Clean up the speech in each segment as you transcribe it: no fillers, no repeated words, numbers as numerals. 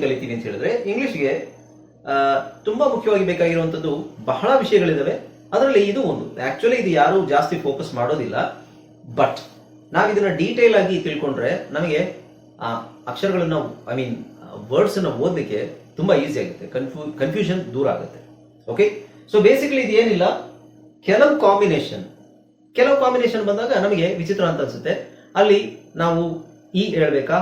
ಕಲಿತೀವಿ ಅಂತ ಹೇಳಿದ್ರೆ ಇಂಗ್ಲಿಷ್ಗೆ ತುಂಬಾ ಮುಖ್ಯವಾಗಿ ಬೇಕಾಗಿರುವಂತದ್ದು ಬಹಳ ವಿಷಯಗಳಿದಾವೆ. ಅದರಲ್ಲಿ ಇದು ಒಂದು. ಆಕ್ಚುಲಿ ಇದು ಯಾರು ಜಾಸ್ತಿ ಫೋಕಸ್ ಮಾಡೋದಿಲ್ಲ, ಬಟ್ ನಾವ್ ಇದನ್ನ ಡೀಟೇಲ್ ಆಗಿ ತಿಳ್ಕೊಂಡ್ರೆ ನಮಗೆ ಅಕ್ಷರಗಳನ್ನ ವರ್ಡ್ಸ್ ಅನ್ನ ಓದಲಿಕ್ಕೆ ತುಂಬಾ ಈಸಿ ಆಗುತ್ತೆ, ಕನ್ಫ್ಯೂಷನ್ ದೂರ ಆಗುತ್ತೆ. ಓಕೆ, ಸೊ ಬೇಸಿಕಲಿ ಇದು ಏನಿಲ್ಲ, ಕೆಲವು ಕಾಂಬಿನೇಷನ್ ಬಂದಾಗ ನಮಗೆ ವಿಚಿತ್ರ ಅಂತ ಅನ್ಸುತ್ತೆ. ಅಲ್ಲಿ ನಾವು ಇ ಹೇಳ್ಬೇಕಾ,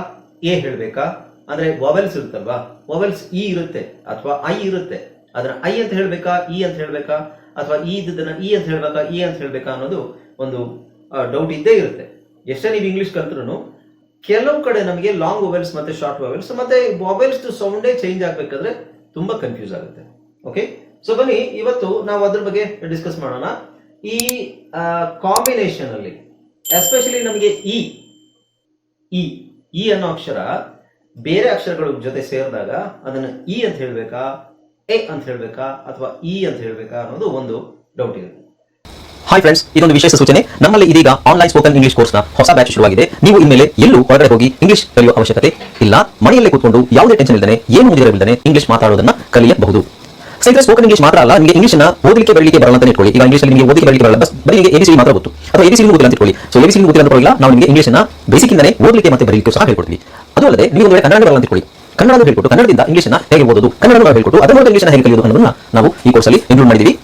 ಎ ಹೇಳ್ಬೇಕಾ, ಅಂದ್ರೆ ವಾವೆಲ್ಸ್ ಇರುತ್ತಲ್ವಾ, ವಾವೆಲ್ಸ್ ಇ ಇರುತ್ತೆ ಅಥವಾ ಐ ಇರುತ್ತೆ, ಅದನ್ನ ಐ ಅಂತ ಹೇಳ್ಬೇಕಾ, ಇ ಅಂತ ಹೇಳ್ಬೇಕಾ, ಅಥವಾ ಇದನ್ನ ಇ ಅಂತ ಹೇಳ್ಬೇಕಾ, ಇ ಅಂತ ಹೇಳ್ಬೇಕಾ ಅನ್ನೋದು ಒಂದು ಡೌಟ್ ಇದ್ದೇ ಇರುತ್ತೆ. ಎಷ್ಟೇ ನೀವು ಇಂಗ್ಲಿಷ್ ಕಲ್ತ್ರು ಕೆಲವು ಕಡೆ ನಮಗೆ ಲಾಂಗ್ ವಾವೆಲ್ಸ್ ಮತ್ತೆ ಶಾರ್ಟ್ ವಾವೆಲ್ಸ್ ಮತ್ತೆ ವಾವೆಲ್ಸ್ ಸೌಂಡೇ ಚೇಂಜ್ ಆಗ್ಬೇಕಾದ್ರೆ ತುಂಬಾ ಕನ್ಫ್ಯೂಸ್ ಆಗುತ್ತೆ. ಓಕೆ, ಸೊ ಬನ್ನಿ ಇವತ್ತು ನಾವು ಅದ್ರ ಬಗ್ಗೆ ಡಿಸ್ಕಸ್ ಮಾಡೋಣ. ಈ ಕಾಂಬಿನೇಷನ್ ಅಲ್ಲಿ ಎಸ್ಪೆಷಲಿ ನಮಗೆ ಇ ಅನ್ನೋ ಅಕ್ಷರ ಬೇರೆ ಅಕ್ಷರಗಳ ಜೊತೆ ಸೇರಿದಾಗ ಅದನ್ನ ಇ ಅಂತ ಹೇಳ್ಬೇಕಾ, ಎ ಅಂತ ಹೇಳ್ಬೇಕಾ, ಅಥವಾ ಇ ಅಂತ ಹೇಳ್ಬೇಕಾ ಅನ್ನೋದು ಒಂದು ಡೌಟ್ ಇದೆ. ಹಾಯ್ ಫ್ರೆಂಡ್ಸ್, ಇದೊಂದು ವಿಶೇಷ ಸೂಚನೆ. ನಮ್ಮಲ್ಲಿ ಇದೀಗ ಆನ್ಲೈನ್ ಸ್ಪೋಕನ್ ಇಂಗ್ಲಿಷ್ ಕೋರ್ಸ್ನ ಹೊಸ ಬ್ಯಾಚ್ ಶುರುವಾಗಿದೆ. ನೀವು ಇನ್ಮೇಲೆ ಎಲ್ಲೂ ಹೊರಗಡೆ ಹೋಗಿ ಇಂಗ್ಲಿಷ್ ಕಲಿಯುವ ಅವಶ್ಯಕತೆ ಇಲ್ಲ. ಮನೆಯಲ್ಲೇ ಕೂತ್ಕೊಂಡು ಯಾವುದೇ ಟೆನ್ಷನ್ ಇಲ್ಲದೆ, ಏನು ಮುಗಿದಿರಬಿಲ್ಲದೆ ಇಂಗ್ಲಿಷ್ ಮಾತಾಡೋದನ್ನ ಕಲಿಯಬಹುದು. ಸ್ನೇಹಿತರೆ, ಸ್ಪೋಕನ್ ಇಂಗ್ಲಿಷ್ ಮಾತ್ರ ಅಲ್ಲ, ನಿಮಗೆ ಇಂಗ್ಲಿಷ್ ಓದಲಿಕ್ಕೆ ಬರಲಿಕ್ಕೆ ಬರಲ್ಲ ಅಂತ ಇಟ್ಕೊಳ್ಳಿ. ಈಗ ಇಂಗ್ಲಿಷ್ ನಿಮಗೆ ಓದಲಿಕ್ಕೆ ಬರಲಿಕ್ಕೆ ಬರಲ್ಲ, ಬರೀ ಎಬಿಸಿ ಮಾತ್ರ ಗೊತ್ತು, ಅಥವಾ ಎಬಿಸಿ ಗೊತ್ತಿಲ್ಲ ಅಂತ ಇಟ್ಕೊಳ್ಳಿ. ಸೊ ಎಬಿಸಿ ಗೊತ್ತಿಲ್ಲ ಅಂತ ಪರವಾಗಿಲ್ಲ, ನಾವು ನಿಮಗೆ ಇಂಗ್ಲಿಷ್ ಬೇಸಿಕ್ ಇಂದನೇ ಓದಲಿಕ್ಕೆ ಮತ್ತೆ ಬರಲಿಕ್ಕೆ ಸಹ ಹೇಳ್ಕೊಡ್ತೀವಿ. ಅದು ಅಲ್ಲದೆ ನೀವು ಒಂದು ಕನ್ನಡ ಬರಲ್ಲ ಅಂತ ಇಟ್ಕೊಳ್ಳಿ, ಕನ್ನಡ ಹೇಳ್ಕೊಟ್ಟು ಕನ್ನಡದಿಂದ ಇಂಗ್ಲಿಷ್ ಹೇಗೆ ಓದೋದು, ಕನ್ನಡ ಹೇಳ್ಕೊಟ್ಟು ಅದರ ಮೂಲಕ ಇಂಗ್ಲಿಷ್ ಹೇಗೆ ಕಲಿಯೋದು ಅನ್ನೋದನ್ನ ನಾವು ಈ ಕೋರ್ಸ್ ಅಲ್ಲಿ ಇನ್ಕ್ಲೂಡ್ ಮಾಡಿದ್ದೀವಿ.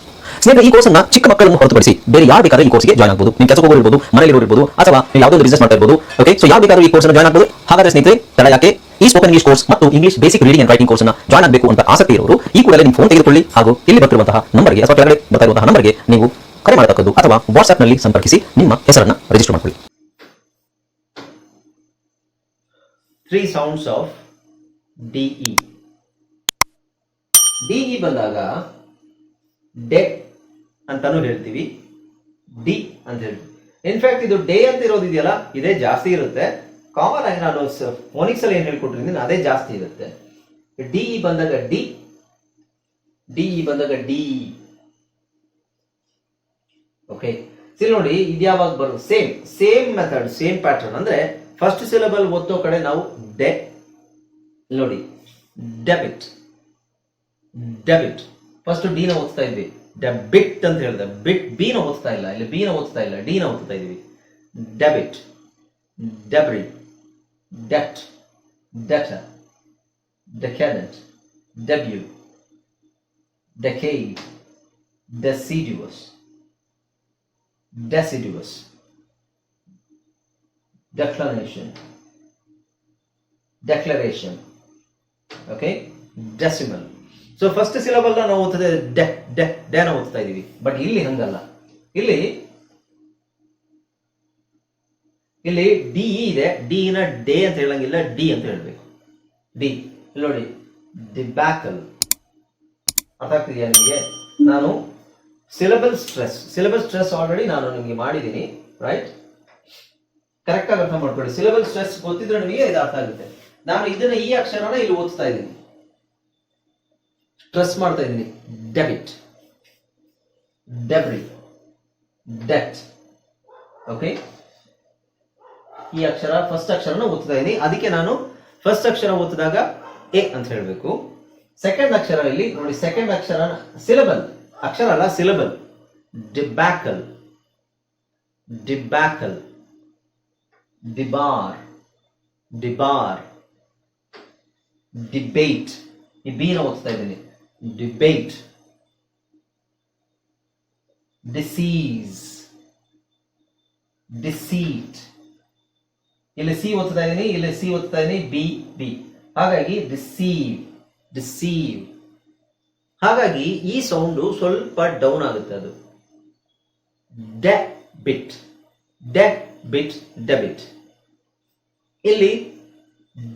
ಸ್ನೇಹಿತರೆ, ಈ ಕೋರ್ಸ್ ಅನ್ನ ಚಿಕ್ಕ ಮಕ್ಕಳನ್ನು ಹೊರತುಪಡಿಸಿ ಬೇರೆ ಯಾರು ಬೇಕಾದ್ರೆ ಈ ಕೋರ್ಸ್ಗೆ ಜಾಯ್ನ್ ಆಗಬಹುದು. ನೀವು ಕೆಲಸ ಹೋಗಿರ್ಬೋದು, ಮನೆಯಲ್ಲಿ ಇರಬಹುದು, ಅಥವಾ ನೀವು ಯಾವುದೋ ಬಿಸಿನೆಸ್ ಮಾಡ್ತಾ ಇರಬಹುದು. ಓಕೆ, ಸೊ ಯಾರು ಬೇಕಾದ್ರೂ ಈ ಕೋರ್ಸ್ ಜಾಯ್ನ್ ಆಗಬಹುದು. ಹಾಗಾದ್ರೆ ಸ್ನೇಹಿತರೆ, ತಡ ಯಾಕೆ, ಈ ಸ್ಪೋಕನ್ ಇಂಗ್ಲಿಷ್ ಕೋರ್ಸ್ ಮತ್ತು English basic reading and writing course ಅನ್ನ ಜಾಯ್ನ್ ಆಗಬೇಕು ಅಂತ ಆಸಕ್ತಿ ಇರೋರು ಈ ಕೂಡಲೇ ನಿಮ್ಮ ಫೋನ್ ತೆಗೆದುಕೊಳ್ಳಿ ಹಾಗೂ ಇಲ್ಲಿ ಬರ್ತಿರುವಂತಹ ನಂಬರ್ಗೆ ಅಥವಾ ಕೆಳಗಡೆ ಬರ್ತಾ ಇರುವಂತಹ ನಂಬರ್ಗೆ ನೀವು ಕರೆ ಮಾಡತಕ್ಕದ್ದು ಅಥವಾ ವಾಟ್ಸ್ಆಪ್ ನಲ್ಲಿ ಸಂಪರ್ಕಿಸಿ ನಿಮ್ಮ ಹೆಸರನ್ನ ರಿಜಿಸ್ಟರ್ ಮಾಡಿಕೊಳ್ಳಿ. 3 sounds of DE. DE ಬಂದಾಗ ಡೆ ಅಂತಾನು ಹೇಳ್ತೀವಿ, ಡಿ ಅಂತ ಹೇಳ್ತೀವಿ. ಇನ್ಫ್ಯಾಕ್ಟ್ ಇದು ಡೇ ಅಂತ ಇರೋದಿದೆಯಲ್ಲ, ಇದೇ ಜಾಸ್ತಿ ಇರುತ್ತೆ. ಕಾಮನ್ ಆಗಿ ನಾನು ಫೋನಿಕ್ಸ್ ಅಲ್ಲಿ ಏನ್ ಹೇಳ್ಕೊಟ್ಟಿದ್ದೀನಿ ಅದೇ ಜಾಸ್ತಿ ಇರುತ್ತೆ. ಡಿಇ ಬಂದಾಗ ಡಿಇ ಬಂದಾಗ ಡಿ. ಓಕೆ, ಇಲ್ಲಿ ನೋಡಿ, ಇದು ಯಾವಾಗ ಬರೋದು, ಸೇಮ್ ಮೆಥಡ್, ಸೇಮ್ ಪ್ಯಾಟರ್ನ್. ಅಂದ್ರೆ ಫಸ್ಟ್ ಸಿಲಬಲ್ ಓದ್ತೋ ಕಡೆ ನಾವು ಡೆ, ನೋಡಿ ಡೆಬಿಟ್ ಫಸ್ಟ್ ಡಿ ನ ಓದ್ತಾ ಇದ್ವಿ, ಡೆಬಿಟ್ ಅಂತ ಹೇಳಿದೆ. ಬಿ ನ ಓದ್ತಾ ಇಲ್ಲ, ಇಲ್ಲಿ ಬಿ ನ ಓದ್ತಾ ಇಲ್ಲ, ಡಿ ನ ಓದ್ತಾ ಇದೀವಿ. Debit, debris, debt, deter, decadent, debut, decade, deciduous, declaration, okay, decimal. So first syllable ನಾವು ಓದ್ತದೆ ಡೆ ನ ಓದ್ತಾ ಇದೀವಿ. ಬಟ್ ಇಲ್ಲಿ ಹಂಗಲ್ಲ, ಇಲ್ಲಿ ಡಿ ಇದೆ, ಡಿ ನ ಡೇ ಅಂತ ಹೇಳಂಗಿಲ್ಲ, ಡಿ ಅಂತ ಹೇಳ್ಬೇಕು. ಡಿ ನೋಡಿ, ಡಿಬ್ಯಾಕಲ್. ಅರ್ಥ ಆಗ್ತಿದೆಯಾ ನಿಮಗೆ? ನಾನು ಸಿಲಬಲ್ ಸ್ಟ್ರೆಸ್ ಆಲ್ರೆಡಿ ನಾನು ನಿಮಗೆ ಮಾಡಿದ್ದೀನಿ, ರೈಟ್? ಕರೆಕ್ಟ್ ಆಗಿ ಅರ್ಥ ಮಾಡ್ಕೊಳ್ಳಿ. ಸಿಲಬಲ್ ಸ್ಟ್ರೆಸ್ ಗೊತ್ತಿದ್ರೆ ನಿಮಗೆ ಇದು ಅರ್ಥ ಆಗುತ್ತೆ. ನಾನು ಇದನ್ನ ಈ ಅಕ್ಷರನ ಇಲ್ಲಿ ಓದಿಸ್ತಾ ಇದ್ದೀನಿ, ಸ್ಟ್ರೆಸ್ ಮಾಡ್ತಾ ಇದ್ದೀನಿ. Debit, debris, debt. ಓಕೆ, ಈ ಅಕ್ಷರ ಫಸ್ಟ್ ಅಕ್ಷರನ ಓದ್ತಾ ಇದ್ದೀನಿ. ಅದಕ್ಕೆ ನಾನು ಫಸ್ಟ್ ಅಕ್ಷರ ಓದಿದಾಗ ಎ ಅಂತ ಹೇಳಬೇಕು. ಸೆಕೆಂಡ್ ಅಕ್ಷರ ಇಲ್ಲಿ ನೋಡಿ, ಸೆಕೆಂಡ್ ಅಕ್ಷರ ಸಿಲಬಲ್, ಅಕ್ಷರ ಅಲ್ಲ ಸಿಲಬಲ್. Debacle, debar, debate. ಈ ಬಿ ನ ಓದ್ತಾ ಇದ್ದೀನಿ. Debate, disease, deceit. ಇಲ್ಲಿ ಸಿ ಓದ್ತಾ ಇದ್ದೀನಿ, ಇಲ್ಲಿ ಸಿ ಓದ್ತಾ ಇದ್ದೀನಿ, ಬಿ. ಹಾಗಾಗಿ ಡಿಸೀವ್. ಹಾಗಾಗಿ ಈ ಸೌಂಡು ಸ್ವಲ್ಪ ಡೌನ್ ಆಗುತ್ತೆ. ಅದು ಡೆಬಿಟ್, ಡೆಬಿಟ್. ಇಲ್ಲಿ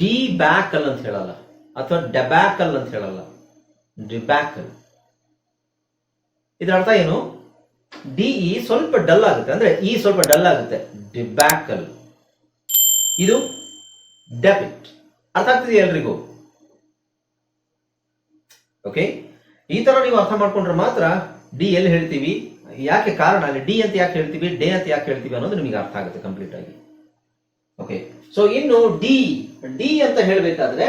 ಡಿ ಬ್ಯಾಕಲ್ ಅಂತ ಹೇಳಲ್ಲ, ಅಥವಾ ಡೆಬ್ಯಾಕಲ್ ಅಂತ ಹೇಳಲ್ಲ, ಡಿಬ್ಯಾಕಲ್. ಇದರ ಅರ್ಥ ಏನು? ಡಿಇ ಸ್ವಲ್ಪ ಡಲ್ ಆಗುತ್ತೆ, ಅಂದ್ರೆ ಈ ಸ್ವಲ್ಪ ಡಲ್ ಆಗುತ್ತೆ. ಡಿಬ್ಯಾಕಲ್. ಇದು ಡೆಬಿಟ್. ಅರ್ಥ ಆಗ್ತಿದೆಯಾ ಎಲ್ರಿಗೂ? ಓಕೆ, ಈ ತರ ನೀವು ಅರ್ಥ ಮಾಡ್ಕೊಂಡ್ರೆ ಮಾತ್ರ ಡಿ ಎಲ್ಲಿ ಹೇಳ್ತೀವಿ, ಯಾಕೆ ಕಾರಣ ಅಲ್ಲಿ ಡಿ ಅಂತ ಯಾಕೆ ಹೇಳ್ತೀವಿ, ಡೇ ಅಂತ ಯಾಕೆ ಹೇಳ್ತೀವಿ ಅನ್ನೋದು ನಿಮಗೆ ಅರ್ಥ ಆಗುತ್ತೆ ಕಂಪ್ಲೀಟ್ ಆಗಿ. ಓಕೆ, ಸೊ ಇನ್ನು ಡಿ ಅಂತ ಹೇಳಬೇಕಾದ್ರೆ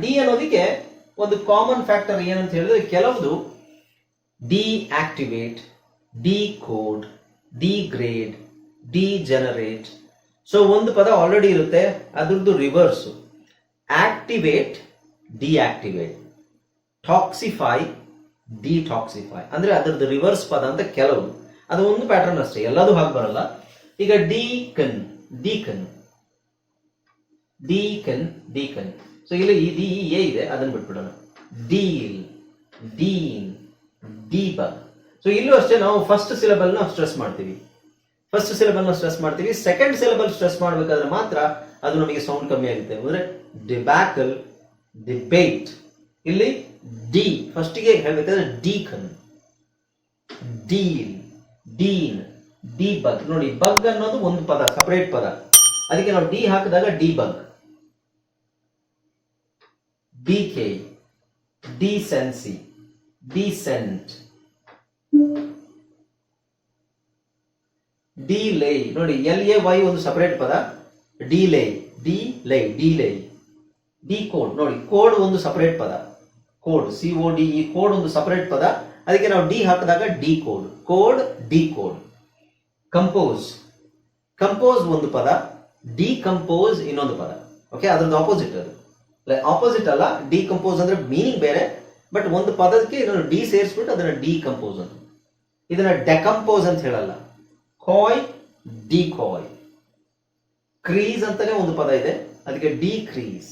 ಡಿ ಅನ್ನೋದಕ್ಕೆ ಒಂದು ಕಾಮನ್ ಫ್ಯಾಕ್ಟರ್ ಏನಂತ ಹೇಳಿದ್ರೆ ಕೆಲವುದು deactivate, decode, degrade, degenerate. So ಒಂದು ಪದ ಆಲ್ರೆಡಿ ಇರುತ್ತೆ, ಅದ್ರದ್ದು reverse activate, deactivate, toxify, detoxify, ಅಂದ್ರೆ ಅದರದ್ದು ರಿವರ್ಸ್ ಪದ ಅಂತ ಕೆಲವು. ಅದು ಒಂದು ಪ್ಯಾಟರ್ನ್ ಅಷ್ಟೇ, ಎಲ್ಲದೂ ಹಾಗೆ ಬರಲ್ಲ. ಈಗ deacon, deacon, deacon, deacon. So ಇಲ್ಲಿ ಈ ಡಿ ಎ ಇದೆ, ಅದನ್ನ ಬಿಟ್ಬಿಡೋಣ. Deal, dean, debug. ಸೊ ಇಲ್ಲೂ ಅಷ್ಟೇ ನಾವು ಫಸ್ಟ್ ಸಿಲೆಬಲ್ ನ ಸ್ಟ್ರೆಸ್ ಮಾಡ್ತೀವಿ, ಫಸ್ಟ್ ಸಿಲೆಬಲ್ ನ ಸ್ಟ್ರೆಸ್ ಮಾಡ್ತೀವಿ. ಸೆಕೆಂಡ್ ಸಿಲೆಬಲ್ ಸ್ಟ್ರೆಸ್ ಮಾಡಬೇಕಾದ್ರೆ ಮಾತ್ರ ಅದು ನಮಗೆ ಸೌಂಡ್ ಕಮ್ಮಿ ಆಗುತ್ತೆ. ಅಂದ್ರೆ ಡಿಬ್ಯಾಕಲ್, ಡಿಬೇಟ್. ಇಲ್ಲಿ ಡಿ ಫಸ್ಟಿಗೆ ಹೇಳ್ಬೇಕಾದ್ರೆ ಡೀಕನ್, ಡೀಲ್, ಡೀನ್, ಡಿಬಗ್. ನೋಡಿ ಬಗ್ ಅನ್ನೋದು ಒಂದು ಪದ, ಸಪರೇಟ್ ಪದ, ಅದಕ್ಕೆ ನಾವು ಡಿ ಹಾಕಿದಾಗ debug. Decay, decency, decent, delay. ನೋಡಿ ಎಲ್ ಎ ವೈ ಒಂದು ಸಪರೇಟ್ ಪದ, ಡಿಲೇ, ಡಿಲೇ, ಡಿಲೇ. ಡಿಕೋಡ್, ನೋಡಿ ಕೋಡ್ ಒಂದು ಸಪರೇಟ್ ಪದ, ಕೋಡ್, CODE, ಕೋಡ್ ಒಂದು ಸಪರೇಟ್ ಪದ, ಅದಕ್ಕೆ ನಾವು ಡಿ ಹಾಕಿದಾಗ D code, code, D code. Compose, compose ಒಂದು ಪದ, ಡಿಕಂಪೋಸ್ ಇನ್ನೊಂದು ಪದ. ಓಕೆ, ಅದ್ರದ್ದು ಆಪೋಸಿಟ್. ಅದು ಆಪೋಸಿಟ್ ಅಲ್ಲ, ಡಿಕಂಪೋಸ್ ಅಂದ್ರೆ ಮೀನಿಂಗ್ ಬೇರೆ, ಬಟ್ ಒಂದು ಪದಕ್ಕೆ ಇದನ್ನು ಡಿ ಸೇರಿಸ್ಬಿಟ್ಟು ಅದನ್ನ ಡಿಕಂಪೋಸ್ ಅಂತ. ಇದನ್ನ ಡೆಕಂಪೋಸ್ ಅಂತ ಹೇಳಲ್ಲ. ಕಾಯ್, ಡಿಕಾಯ್. ಕ್ರೀಸ್ ಅಂತಾನೆ ಒಂದು ಪದ ಇದೆ, ಅದಕ್ಕೆ ಡಿಕ್ರೀಸ್.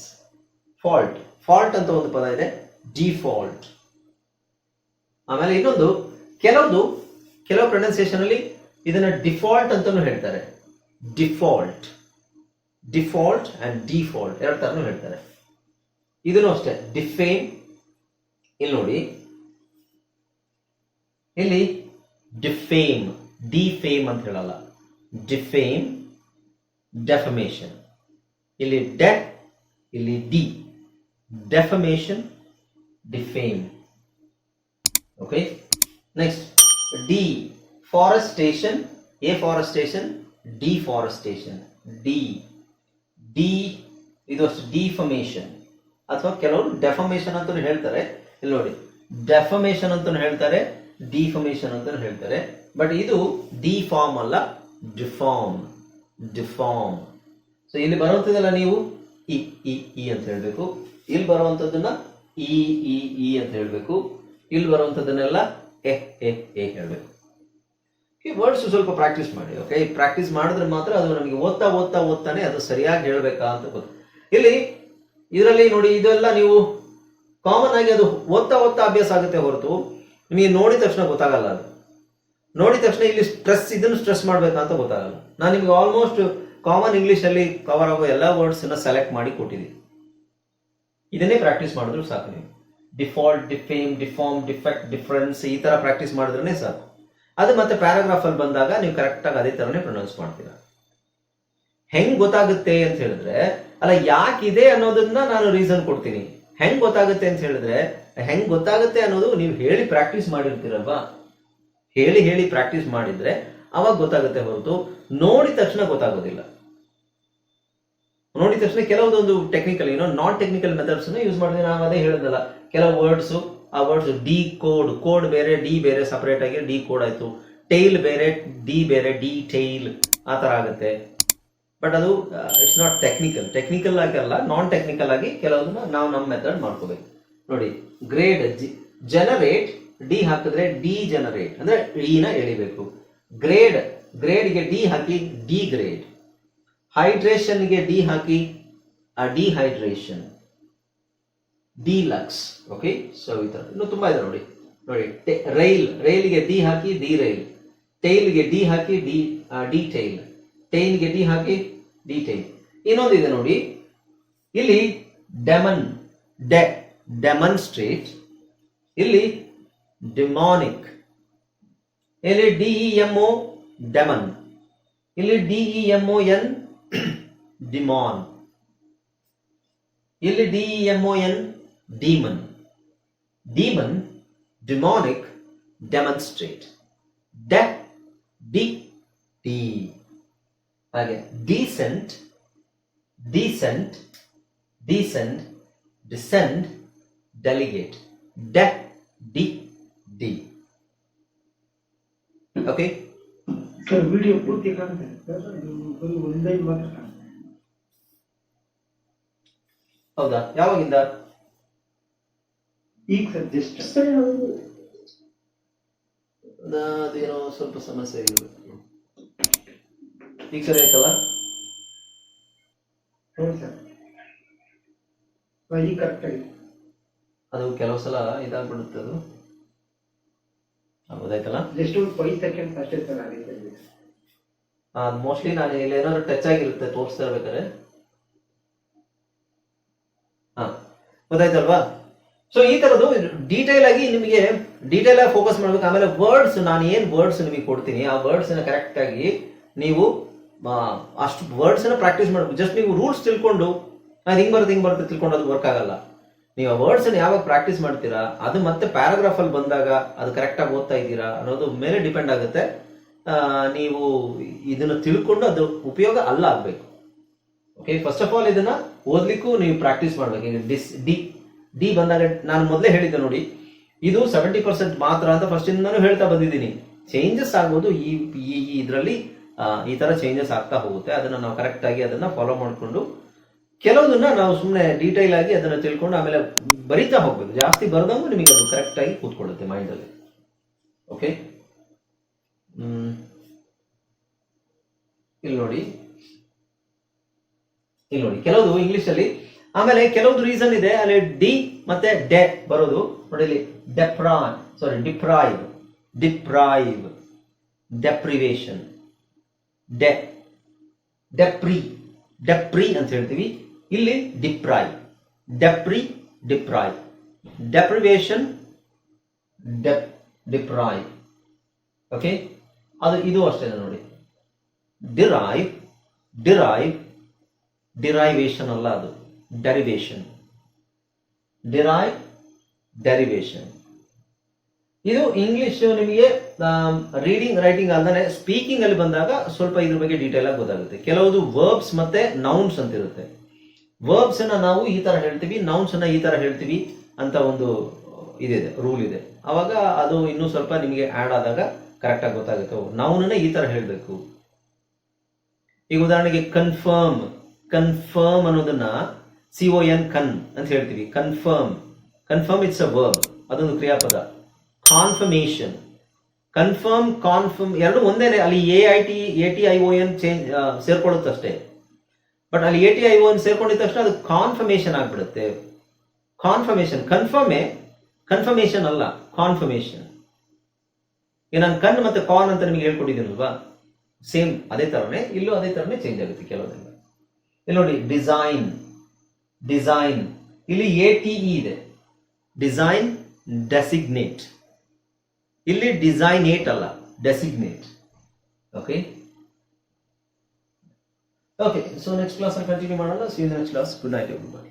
ಫಾಲ್ಟ್, ಫಾಲ್ಟ್ ಅಂತ ಒಂದು ಪದ ಇದೆ, ಡಿಫಾಲ್ಟ್. ಆಮೇಲೆ ಇನ್ನೊಂದು ಕೆಲವು ಪ್ರೊನೌನ್ಸಿಯೇಷನ್ ಅಲ್ಲಿ ಇದನ್ನ ಡಿಫಾಲ್ಟ್ ಅಂತಾನು ಹೇಳ್ತಾರೆ. ಡಿಫಾಲ್ಟ್, ಡಿಫಾಲ್ಟ್ ಅಂಡ್ ಡಿಫಾಲ್ಟ್ ಎರಡು ತರನು ಹೇಳ್ತಾರೆ. ಇದನ್ನು ಅಷ್ಟೇ. ಡಿಫೇಮ್, ಇಲ್ಲಿ ನೋಡಿ, ಇಲ್ಲಿ ಡಿಫೇಮ್, ಡಿಫೇಮ್ ಅಂತ ಹೇಳಲ್ಲ, ಡಿಫೇಮ್, ಡೆಫಮೇಷನ್. ಇಲ್ಲಿ ಡೆ, ಇಲ್ಲಿ ಡಿ, ಡೆಫಮೇಷನ್, ಡಿಫೇಮ್. ಓಕೆ, ನೆಕ್ಸ್ಟ್ ಡಿ ಫಾರೆಸ್ಟೇಷನ್, ಎಫಾರೆಸ್ಟೇಷನ್, ಡಿಫಾರೆಸ್ಟೇಷನ್. ಡಿ ಡಿ ಇದು ಅಷ್ಟು ಡಿಫಮೇಷನ್, ಅಥವಾ ಕೆಲವರು ಡೆಫಮೇಷನ್ ಅಂತ ಹೇಳ್ತಾರೆ. ಇಲ್ಲಿ ನೋಡಿ ಡೆಫಮೇಷನ್ ಅಂತ ಹೇಳ್ತಾರೆ, ಡಿಫಮೇಷನ್ ಅಂತ ಹೇಳ್ತಾರೆ. ಬಟ್ ಇದು ಡಿಫಾರ್ಮ್ ಅಲ್ಲ, ಡಿಫಾರ್ಮ್, ಡಿಫಾರ್ಮ್. ಸೊ ಇಲ್ಲಿ ಬರುವಂತದ್ದೆಲ್ಲ ನೀವು ಇ ಇ ಇ ಅಂತ ಹೇಳ್ಬೇಕು, ಇಲ್ಲಿ ಬರುವಂತದ್ದನ್ನ ಇ ಇ ಇ ಅಂತ ಹೇಳ್ಬೇಕು, ಇಲ್ಲಿ ಬರುವಂತದ್ದನ್ನೆಲ್ಲ ಎ ಎ ಎ ಹೇಳ್ಬೇಕು. ವರ್ಡ್ಸ್ ಸ್ವಲ್ಪ ಪ್ರಾಕ್ಟೀಸ್ ಮಾಡಿ. ಓಕೆ, ಪ್ರಾಕ್ಟೀಸ್ ಮಾಡಿದ್ರೆ ಮಾತ್ರ ಅದು ನಮಗೆ ಓದ್ತಾ ಓದ್ತಾ ಓದ್ತಾನೆ ಅದು ಸರಿಯಾಗಿ ಹೇಳ್ಬೇಕಾ ಅಂತ ಗೊತ್ತು. ಇಲ್ಲಿ ಇದರಲ್ಲಿ ನೋಡಿ, ಇದೆಲ್ಲ ನೀವು ಕಾಮನ್ ಆಗಿ ಅದು ಓದ್ತಾ ಓದ್ತಾ ಅಭ್ಯಾಸ ಆಗುತ್ತೆ ಹೊರತು ನಿಮಗೆ ನೋಡಿದ ತಕ್ಷಣ ಗೊತ್ತಾಗಲ್ಲ. ಅದು ನೋಡಿದ ತಕ್ಷಣ ಇಲ್ಲಿ ಸ್ಟ್ರೆಸ್, ಇದನ್ನು ಸ್ಟ್ರೆಸ್ ಮಾಡ್ಬೇಕಂತ ಗೊತ್ತಾಗಲ್ಲ. ನಾನು ನಿಮ್ಗೆ ಆಲ್ಮೋಸ್ಟ್ ಕಾಮನ್ ಇಂಗ್ಲಿಷ್ ಅಲ್ಲಿ ಕವರ್ ಆಗೋ ಎಲ್ಲಾ ವರ್ಡ್ಸ್ ಅನ್ನ ಸೆಲೆಕ್ಟ್ ಮಾಡಿ ಕೊಟ್ಟಿದ್ದೀನಿ. ಇದನ್ನೇ ಪ್ರಾಕ್ಟೀಸ್ ಮಾಡಿದ್ರು ಸಾಕು. ನೀವು default, defame, deform, defect, difference ಈ ತರ ಪ್ರಾಕ್ಟೀಸ್ ಮಾಡಿದ್ರೆ ಸಾಕು. ಅದು ಮತ್ತೆ ಪ್ಯಾರಾಗ್ರಾಫ್ ಅಲ್ಲಿ ಬಂದಾಗ ನೀವು ಕರೆಕ್ಟ್ ಆಗಿ ಅದೇ ತರನೇ ಪ್ರೊನೌನ್ಸ್ ಮಾಡ್ತೀರಾ. ಹೆಂಗ್ ಗೊತ್ತಾಗುತ್ತೆ ಅಂತ ಹೇಳಿದ್ರೆ, ಅಲ್ಲ ಯಾಕಿದೆ ಅನ್ನೋದನ್ನ ನಾನು ರೀಸನ್ ಕೊಡ್ತೀನಿ. ಹೆಂಗ್ ಗೊತ್ತಾಗುತ್ತೆ ಅಂತ ಹೇಳಿದ್ರೆ, ಹೆಂಗ್ ಗೊತ್ತಾಗುತ್ತೆ ಅನ್ನೋದು ನೀವು ಹೇಳಿ ಪ್ರಾಕ್ಟೀಸ್ ಮಾಡಿರ್ತೀರಲ್ವಾ, ಹೇಳಿ ಹೇಳಿ ಪ್ರಾಕ್ಟೀಸ್ ಮಾಡಿದ್ರೆ ಅವಾಗ ಗೊತ್ತಾಗುತ್ತೆ ಹೊರತು ನೋಡಿದ ತಕ್ಷಣ ಗೊತ್ತಾಗೋದಿಲ್ಲ. ನೋಡಿದ ತಕ್ಷಣ ಕೆಲವೊಂದು technical, non technical methods use ಮಾಡಿದ್ರೆ, ನಾವು ಅದೇ ಹೇಳಿದ್ನಲ್ಲ, ಕೆಲವು ವರ್ಡ್ಸ್, ಆ ವರ್ಡ್ಸ್ ಡಿ ಕೋಡ್, ಕೋಡ್ ಬೇರೆ ಡಿ ಬೇರೆ ಸಪರೇಟ್ ಆಗಿ ಡಿ ಕೋಡ್ ಆಯ್ತು. ಟೈಲ್ ಬೇರೆ ಡಿ ಬೇರೆ, ಡಿ ಟೈಲ್ ಆ ತರ ಆಗುತ್ತೆ. ಬಟ್ ಅದು ಇಟ್ಸ್ ನಾಟ್ ಟೆಕ್ನಿಕಲ್. ಟೆಕ್ನಿಕಲ್ ಆಗಿ ಅಲ್ಲ, ನಾನ್ ಟೆಕ್ನಿಕಲ್ ಆಗಿ ಕೆಲವೊಂದನ್ನ ನಾವು ನಮ್ಮ ಮೆಥಡ್ ಮಾಡ್ಕೋಬೇಕು. ನೋಡಿ ಗ್ರೇಡ್, ಜನರೇಟ್, ಡಿ ಹಾಕಿದ್ರೆ ಡಿ ಜನರೇಟ್ ಅಂದ್ರೆ ನ ಎಳಿಬೇಕು. ಗ್ರೇಡ್, ಗ್ರೇಡ್ಗೆ ಡಿ ಹಾಕಿ ಡಿ ಗ್ರೇಡ್. ಹೈಡ್ರೇಷನ್ಗೆ ಡಿ ಹಾಕಿ ಡಿಹೈಡ್ರೇಷನ್. ಡಿಲಕ್ಸ್. ಓಕೆ, ಸೊ ಈ ತರ ಇನ್ನು ತುಂಬಾ ಇದೆ ನೋಡಿ. ನೋಡಿ ರೈಲ್, ರೈಲ್ಗೆ ಡಿ ಹಾಕಿ ಡಿ ರೈಲ್. ಟೈಲ್ಗೆ ಡಿ ಹಾಕಿ ಡಿ ಟೈಲ್. ಟೈಲ್ಗೆ ಡಿ ಹಾಕಿ ಡಿ ಟೈಲ್. ಇನ್ನೊಂದಿದೆ ನೋಡಿ, ಇಲ್ಲಿ ಡೆಮನ್, ಡೆಮನ್ಸ್ಟ್ರೇಟ್. ಇಲ್ಲಿ ಡಿಮಾನಿಕ್. ಇಲ್ಲಿ DEMO ಡೆಮನ್. ಇಲ್ಲಿ DEMON ಡಿಮಾನ್. ಇಲ್ಲಿ DEMON demon. Demon, ಡಿಮಾನಿಕ್, ಡೆಮನ್ಸ್ಟ್ರೇಟ್. D D. ಹಾಗೆ decent, decent, decent, descend, delegate. De, D, D. Okay? Sir video ಪೂರ್ತಿ ಕಾಣ್ತಾ ಇದೆ ಸರ್, ಬರೀ ಒಂದೈದು ಮಾತ್ರ ಕಾಣ್ತಾ ಇದೆ. ಹೌದಾ? ಯಾವಾಗಿಂದ? ಈಗ ಸರ್ ಜಸ್ಟ್ ಅದೇನೋ ಸ್ವಲ್ಪ ಸಮಸ್ಯೆ ಆಗಿದೆ. ಈಗ ಸರಿ ಆಯ್ತಲ್ಲ? ಹೌದು ಸರ್, ಈಗ ಕರೆಕ್ಟ್ ಆಗಿದೆ. ಅದು ಕೆಲವು ಸಲ ಇದಾಗ್ಬಿಡುತ್ತೆ ಅದು. ಗೊತ್ತಾಯ್ತಲ್ಲ? ಜಸ್ಟ್ ಒಂದು 5 ಸೆಕೆಂಡ್ಸ್ ಅಷ್ಟೇ ಸರ್ ಆಗಿದೆ. ಅದು ಮೋಸ್ಟ್ಲಿ ನಾನು ಇಲ್ಲಿ ಏನಾದ್ರು ಟಚ್ ಆಗಿರುತ್ತೆ ತೋರಿಸ್ತಾ ಇರ್ಬೇಕಾದ್ರೆ. ಹಾ, ಗೊತ್ತಾಯ್ತಲ್ವಾ? ಸೊ ಈ ತರದ್ದು ಡೀಟೇಲ್ ಆಗಿ ನಿಮಗೆ ಡೀಟೇಲ್ ಆಗಿ ಫೋಕಸ್ ಮಾಡ್ಬೇಕು. ಆಮೇಲೆ ವರ್ಡ್ಸ್, ನಾನು ಏನ್ ವರ್ಡ್ಸ್ ನಿಮಗೆ ಕೊಡ್ತೀನಿ ಆ ವರ್ಡ್ಸ್ ನ ಕರೆಕ್ಟ್ ಆಗಿ ನೀವು ಅಷ್ಟು ವರ್ಡ್ಸ್ ನ ಪ್ರಾಕ್ಟೀಸ್ ಮಾಡ್ಬೇಕು. ಜಸ್ಟ್ ನೀವು ರೂಲ್ಸ್ ತಿಳ್ಕೊಂಡು ಅದು ಹಿಂಗ್ ಬರುತ್ತೆ ತಿಳ್ಕೊಂಡು ಅದು ವರ್ಕ್ ಆಗಲ್ಲ. ನೀವು ಆ ವರ್ಡ್ಸ್ ಅನ್ನು ಯಾವಾಗ ಪ್ರಾಕ್ಟೀಸ್ ಮಾಡ್ತೀರಾ ಅದು ಮತ್ತೆ ಪ್ಯಾರಾಗ್ರಾಫ್ ಅಲ್ಲಿ ಬಂದಾಗ ಅದು ಕರೆಕ್ಟ್ ಆಗಿ ಓದ್ತಾ ಇದ್ದೀರಾ ಅನ್ನೋದು ಮೇಲೆ ಡಿಪೆಂಡ್ ಆಗುತ್ತೆ. ನೀವು ಇದನ್ನ ತಿಳ್ಕೊಂಡು ಅದು ಉಪಯೋಗ ಅಲ್ಲ ಆಗ್ಬೇಕು. ಓಕೆ, ಫಸ್ಟ್ ಆಫ್ ಆಲ್ ಇದನ್ನ ಓದ್ಲಿಕ್ಕೂ ನೀವು ಪ್ರಾಕ್ಟೀಸ್ ಮಾಡ್ಬೇಕು. ಈಗ ಡಿ ಬಂದಾಗ ನಾನು ಮೊದಲೇ ಹೇಳಿದ್ದೆ ನೋಡಿ, ಇದು 70% ಮಾತ್ರ ಅಂತ ಫಸ್ಟ್ ಇಂದಾನು ಹೇಳ್ತಾ ಬಂದಿದ್ದೀನಿ. ಚೇಂಜಸ್ ಆಗೋದು ಇದರಲ್ಲಿ ಈ ತರ ಚೇಂಜಸ್ ಆಗ್ತಾ ಹೋಗುತ್ತೆ. ಅದನ್ನ ನಾವು ಕರೆಕ್ಟ್ ಆಗಿ ಅದನ್ನ ಫಾಲೋ ಮಾಡ್ಕೊಂಡು ಕೆಲವುದನ್ನ ನಾವು ಸುಮ್ಮನೆ ಡೀಟೈಲ್ ಆಗಿ ಅದನ್ನ ತಿಳ್ಕೊಂಡು ಆಮೇಲೆ ಬರಿತಾ ಹೋಗ್ಬೇಕು. ಜಾಸ್ತಿ ಬರೆದಂಗೂ ನಿಮಗೆ ಅದು ಕರೆಕ್ಟ್ ಆಗಿ ಕೂತ್ಕೊಳ್ಳುತ್ತೆ ಮೈಂಡ್ ಅಲ್ಲಿ. ಓಕೆ, ಇಲ್ಲಿ ನೋಡಿ ಕೆಲವುದು ಇಂಗ್ಲಿಷ್ ಅಲ್ಲಿ. ಆಮೇಲೆ ಕೆಲವ್ದು ರೀಸನ್ ಇದೆ ಅಲ್ಲಿ ಡಿ ಮತ್ತೆ ಡೆ ಬರೋದು ನೋಡಿ. ಇಲ್ಲಿ ಡಿಪ್ರೈವ್, ಡೆಪ್ರಿವೇಶನ್, ಡೆಪ್ರಿ ಅಂತ ಹೇಳ್ತೀವಿ. ಇಲ್ಲಿ ಡಿಪ್ರೈವ್, ಡೆಪ್ರಿವೇಶನ್, ಡಿಪ್ರೈವ್. ಓಕೆ, ಅದು ಇದು ಅಷ್ಟೇ ನೋಡಿ. ಡಿರೈವೇಶನ್ ಅಲ್ಲ, ಅದು ಡೆರಿವೇಶನ್. ಡೆರಿವೇಶನ್ ಇದು ಇಂಗ್ಲಿಷ್ ನಿಮಗೆ ರೀಡಿಂಗ್ ರೈಟಿಂಗ್ ಅಲ್ಲದೆ ಸ್ಪೀಕಿಂಗ್ ಅಲ್ಲಿ ಬಂದಾಗ ಸ್ವಲ್ಪ ಇದ್ರ ಬಗ್ಗೆ ಡೀಟೇಲ್ ಆಗಿ ಗೊತ್ತಾಗುತ್ತೆ. ಕೆಲವುದು ವರ್ಬ್ಸ್ ಮತ್ತೆ ನೌನ್ಸ್ ಅಂತ ಇರುತ್ತೆ. ವರ್ಬ್ಸ್ ಅನ್ನ ನಾವು ಈ ತರ ಹೇಳ್ತೀವಿ, ನೌನ್ಸ್ ಅನ್ನ ಈ ತರ ಹೇಳ್ತೀವಿ ಅಂತ ಒಂದು ಇದಿದೆ, ರೂಲ್ ಇದೆ. ಅವಾಗ ಅದು ಇನ್ನೂ ಸ್ವಲ್ಪ ನಿಮಗೆ ಆಡ್ ಆದಾಗ ಕರೆಕ್ಟ್ ಆಗಿ ಗೊತ್ತಾಗುತ್ತೆ. ನೌನ್ ಅನ್ನ ಈ ತರ ಹೇಳ್ಬೇಕು. ಈಗ ಉದಾಹರಣೆಗೆ ಕನ್ಫರ್ಮ್ ಅನ್ನೋದನ್ನ CON ಕನ್ ಅಂತ ಹೇಳ್ತೀವಿ. ಕನ್ಫರ್ಮ್ ಇಟ್ಸ್ ಅ ವರ್ಬ್, ಅದೊಂದು ಕ್ರಿಯಾಪದ. ಕಾನ್ಫರ್ಮೇಶನ್, ಕನ್ಫರ್ಮ್ ಎರಡು ಒಂದೇನೆ. ಅಲ್ಲಿ ATION ಚೇಂಜ್ ಸೇರ್ಕೊಳ್ಳುತ್ತಷ್ಟೇ. ಬಟ್ ಅಲ್ಲಿ ATION ಸೇರ್ಕೊಂಡಿದ ತಕ್ಷಣ ಅದು ಕಾನ್ಫರ್ಮೇಶನ್ ಆಗ್ಬಿಡುತ್ತೆ. ಕನ್ಫರ್ಮೇಶನ್ ಅಲ್ಲ, ಕಾನ್ಫರ್ಮೇಶನ್. ಈಗ ನಾನು ಕನ್ ಮತ್ತೆ ಕಾನ್ ಅಂತ ನಿಮಗೆ ಹೇಳ್ಕೊಟ್ಟಿದ್ದೀನಲ್ವಾ, ಸೇಮ್ ಅದೇ ತರನೇ ಇಲ್ಲೂ ಅದೇ ತರನೇ ಚೇಂಜ್ ಆಗುತ್ತೆ ಕೆಲವೊಂದೆಲ್ಲ. ಇಲ್ಲಿ ನೋಡಿ ಡಿಸೈನ್, ಇಲ್ಲಿ ATE ಇದೆ. Design, designate. ಇಲ್ಲಿ ಡಿಸೈನೇಟ್ ಅಲ್ಲ, designate. Okay, so next class continue ಮಾಡೋಣ. See you next class. Good night everybody.